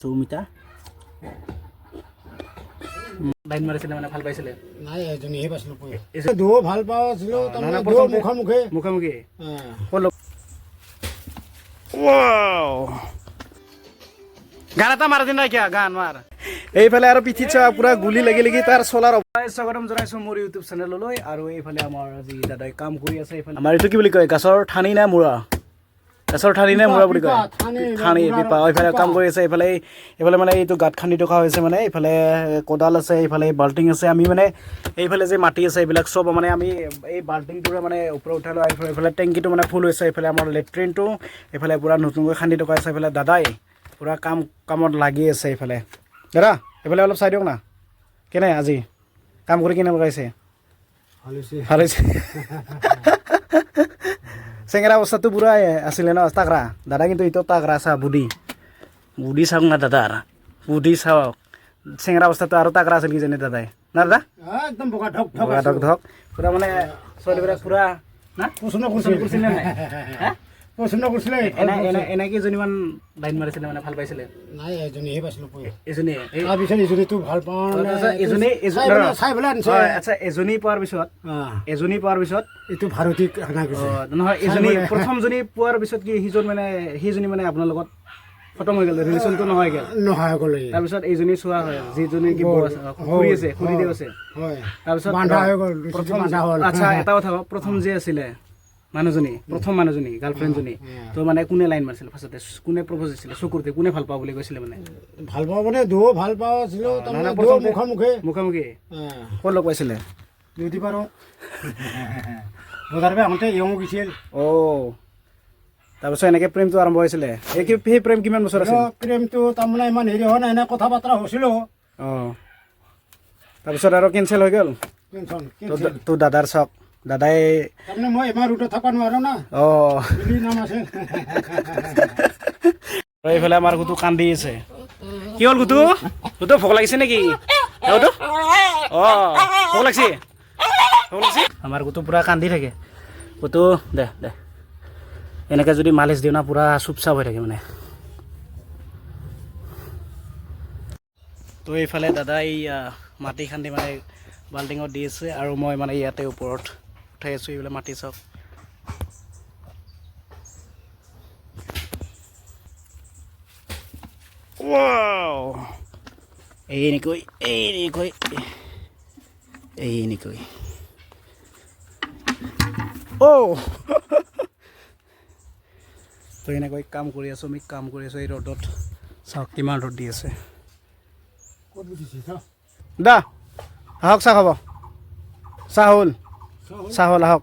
Sumita line মাৰিছিলে মানে ভাল পাইছিলে নাই এজনীহে পাইছিলোঁ দু ভাল পাইছিলোঁ তাৰমানে মুখামুখি মুখামুখি গান এটা মাৰ দিন নাই কিয় গান মাৰ এইফালে আৰু পিঠিত চা পুৰা গুলি লাগি লাগি তাৰ চলাৰ স্বাগতম জনাইছোঁ মোৰ ইউটিউব চেনেললৈ আৰু এইফালে আমাৰ আজি দাদাই কাম কৰি আছে এইফালে আমাৰ এইটো কি বুলি কয় গাছৰ ঠানি নে মূৰা গাছৰ ঠানি নে মূৰা বুলি কয় ঠানি পিপা এইফালে কাম কৰি আছে এইফালে মানে এইটো গাঁত খান্দি থকা হৈছে মানে এইফালে কোদাল আছে এইফালে বাল্টিং আছে আমি মানে এইফালে যে মাটি আছে এইবিলাক চব মানে আমি এই বাল্টিংটোৰে মানে ওপৰত উঠাই লৈ এইফালে টেংকিটো মানে ফুল হৈছে এইফালে আমাৰ লেট্ৰিনটো এইফালে পূৰা নতুনকৈ খান্দি থকা আছে এইফালে দাদাই পূৰা কামত লাগি আছে এইফালে দাদা এইফালে অলপ চাই দিয়ক না কেনে আজি কাম কৰি কেনে লগাইছে ভাল হৈছে চেঙেৰা অৱস্থাটো পূৰা আছিলে ন তাকৰা দাদা কিন্তু এইটো তাকৰা চা বুদ্ধি চাওক না দাদাৰ বুদ্ধি চাওক চেঙেৰা অৱস্থাটো আৰু তাকৰা আছিল কিজানি দাদাই না দাদা একদম বগা ঢক ঢক পূৰা মানে ছোৱালীবিলাক পূৰা না পচন্দ কৰিছিলে নাই পচন্দ কৰিছিলে এনেকৈ এজনীমান লাইন মাৰিছিলে মানে ভাল পাইছিলে নাই এজনীহে পাইছিলোঁ এজনীয়ে তাৰপিছত এজনীটো ভাল পাওঁ আচ্ছা এজনী পোৱাৰ পিছত এইটো ভাৰতী নহয় এজনী প্ৰথমজনী পোৱাৰ পিছত কি সিজনী মানে আপোনাৰ লগত খতম হৈ গ'ল ৰিলেশ্যনটো নহয় গ'ল তাৰপিছত এইজনী চোৱা হয় যিজনী কি খুৰী আছে খুৰী দেউ আছে তাৰপিছত আচ্ছা এটা কথা প্ৰথম যে আছিলে প্ৰথম মানুহজনী গাৰ্লফ্ৰেণ্ডজনী তো মানে কোনে লাইন মাৰিছিলে ফাৰ্ষ্টতে কোনে প্ৰপ'জ দিছিলে চকুৰতে কোনে ভাল পাওঁ বুলি কৈছিলে মানে ভাল পাওঁ মানে দু ভাল পাইছিলোঁ তাৰমানে মুখামুখি ক'ত লগ পাইছিলে ডিউটি পাৰোঁ বজাৰ পৰা আহোঁতে ইয়ং গৈছিল তাৰপিছত এনেকৈ প্ৰেমটো আৰম্ভ হৈছিলে সেই প্ৰেম কিমান বছৰ আছিল প্ৰেমটো তাৰমানে ইমান হেৰি হোৱা নাই এনে কথা বতৰা হৈছিলোঁ তাৰপিছত আৰু কেঞ্চেল হৈ গ'ল তোৰ দাদাৰ চক দাদাই তাৰমানে মই এবাৰ ৰুটত থকা নোৱাৰোঁ না নাম আছে এইফালে আমাৰ গুটো কান্দি আছে কি হ'ল গুটো ভোক লাগিছে নেকি ভোক লাগিছে আমাৰ গুটো পূৰা কান্দি থাকে গুটো দে এনেকৈ যদি মালিচ দিওঁ না পূৰা চুপচাপ হৈ থাকে মানে তো এইফালে দাদাই মাটি খান্দি মানে বাল্টিঙত দি আছে আৰু মই মানে ইয়াতে ওপৰত উঠাই আছোঁ এইবিলাক মাটি চাওক এনেকৈ তো এনেকৈ কাম কৰি আছোঁ এই ৰ'দত চাওক কিমান ৰ'দ দি আছে দা আহক চাহ খাব চাহ হ'ল আহক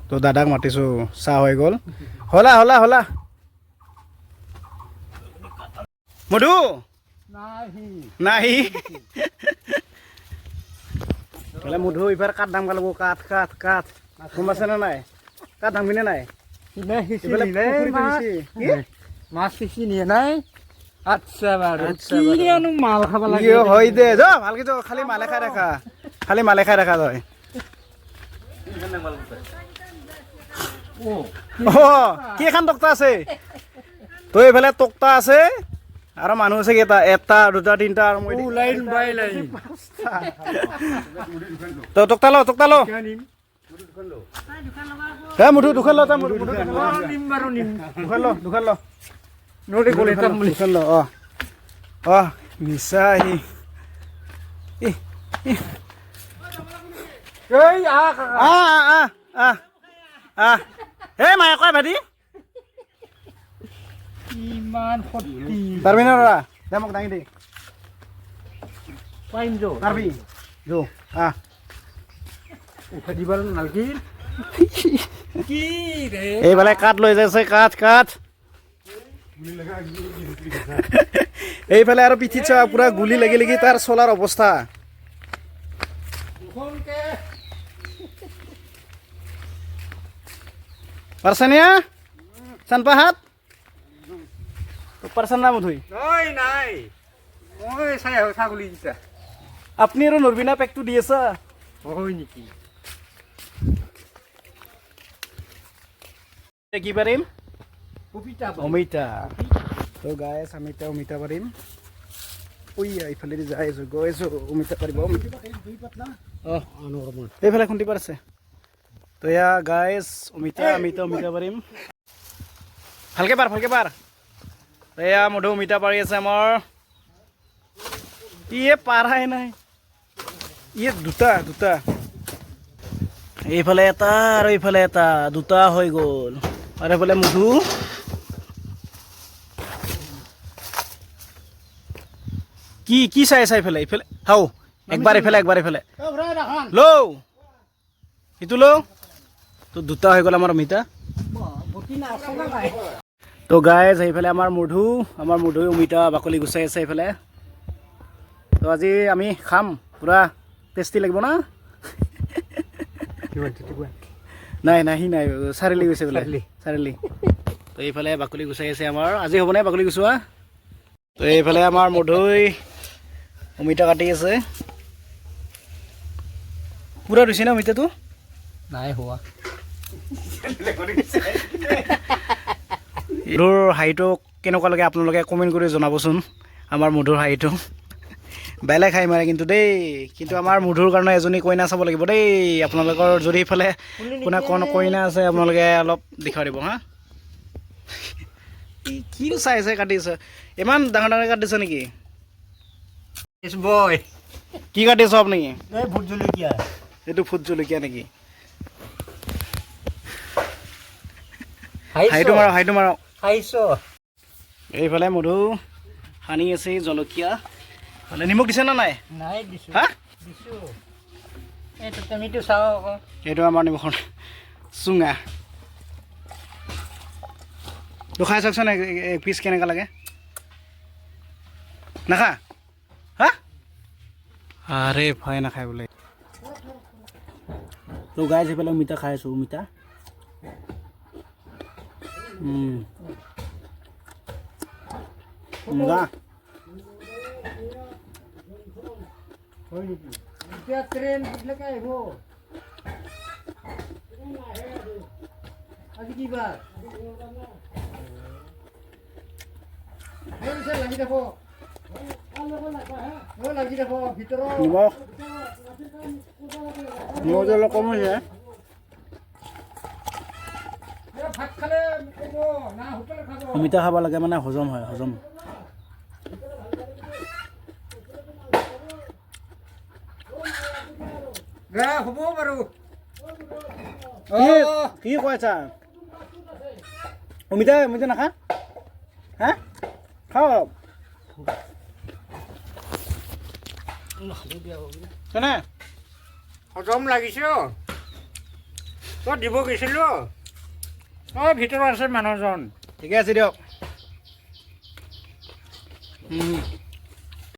তো দাদাক মাতিছোঁ চাহ হৈ গ'ল হলা মধু নাহি বোলে মধু এইবাৰ কাঠ দাম গালিব কাঠ গম পাইছেনে নাই কাঠ দামবিনে নাই মাছ পিছি নিয়ে নাই আচ্ছা বাৰু মাল খাব লাগে হয় দে যা ভালকে যা খালি মালে খাই ৰাখা তই কি এখন তক্তা আছে তই এইফালে তক্তা আছে আৰু মানুহ আছে কেইটা এটা দুটা তিনিটা আৰু মই তই তক্তা ল মুঠু দুখন ল দুখন ল মিছা হে মায়ে কয় ভাইটি ইমান পাৰবি না ল'ৰা দে মোক দাঙি দে পাৰিম পাৰবি উঠাই দিব নালাগে কি ৰে এইফালে কাঠ লৈ যাইছে কাঠ এইফালে আৰু পিঠিত চা পুৰা গুলি লাগি লাগি তাৰ চলাৰ অৱস্থা পাৰছানিয়া চানপাহাত পাৰছান না মধুই নাই মই চাই আহোঁ ছাগলী দিছা আপুনি আৰু নৰবিনা পেকটো দি আছা হয় নেকি কি পাৰিম কবিতা অমিতা তো গাইছ আমি এতিয়া অমিতা পাৰিম ঐ এইফালেদি যাই আছোঁ গৈ আছোঁ অমিতা পাৰিব অঁ এইফালে খুন্দি পাৰ আছে তো এয়া গাইছ অমিতা পাৰিম ভালকৈ পাৰ তো এয়া মধু অমিতা পাৰি আছে আমাৰ ইয়ে পাৰাই নাই ইয়ে দুটা এইফালে এটা আৰু এইফালে এটা দুটা হৈ গ'ল আৰু এইফালে মধু কি চাই এইফালে হাও একবাৰ এইফালে লও ইটো লও তো দুটা হৈ গ'ল আমাৰ অমিতা তো গাইজ সেইফালে আমাৰ মধু অমিতা বাকলি গুচাই আছে এইফালে তো আজি আমি খাম পুৰা টেষ্টি লাগিব না নাই সি নাই চাৰিআলি গৈছে বোলে চাৰিআলি তো এইফালে বাকলি গুচাই আছে আমাৰ আজি হ'বনে বাকলি গুচোৱা তো এইফালে আমাৰ মধুই অমিতা কাটি আছে পুৰা দিছে না অমিতাটো নাই হোৱা মধুৰ হাঁহিটো কেনেকুৱা লাগে আপোনালোকে কমেণ্ট কৰি জনাবচোন আমাৰ মধুৰ হাঁহিটো বেলেগ হাঁহি মাৰে কিন্তু আমাৰ মধুৰ কাৰণে এজনী কইনা চাব লাগিব দেই আপোনালোকৰ যদি ইফালে কোনে কইনা আছে আপোনালোকে অলপ দেখুৱাই দিব হা কি চাই কাটি আছে ইমান ডাঙৰ কাটি দিছে নেকি বয় কি কাটিছ আপুনি ভোট জলকীয়া এইটো ভোট জলকীয়া নেকি হাঁহিটো মাৰক এইফালে মধু সানি আছে জলকীয়া মানে নিমখ দিছে না নাই হা এইটো আমাৰ নিমখৰ চুঙা তো খাই চাওকচোন এক পিচ কেনেকুৱা লাগে নাখা হা আৰে ভাই নাখায় বোলে তো গাইজ সেইফালে অমিতা খাই আছোঁ অমিতা মজা ট্ৰেইন কেতিয়ালৈকে আহিব আজি কি বাৰ লাগি থাক ভিতৰত নিমখ অলপ কম হৈছে ভাত খালে না হোটেল খাব অমিতা খাব লাগে মানে হজম হয় হজম হ'ব বাৰু কি কৈছা অমিতা নাখা হা খাওঁ কেনে হজম লাগিছে তই দিব গৈছিলো ভিতৰত আছে মানুহজন ঠিকে আছে দিয়ক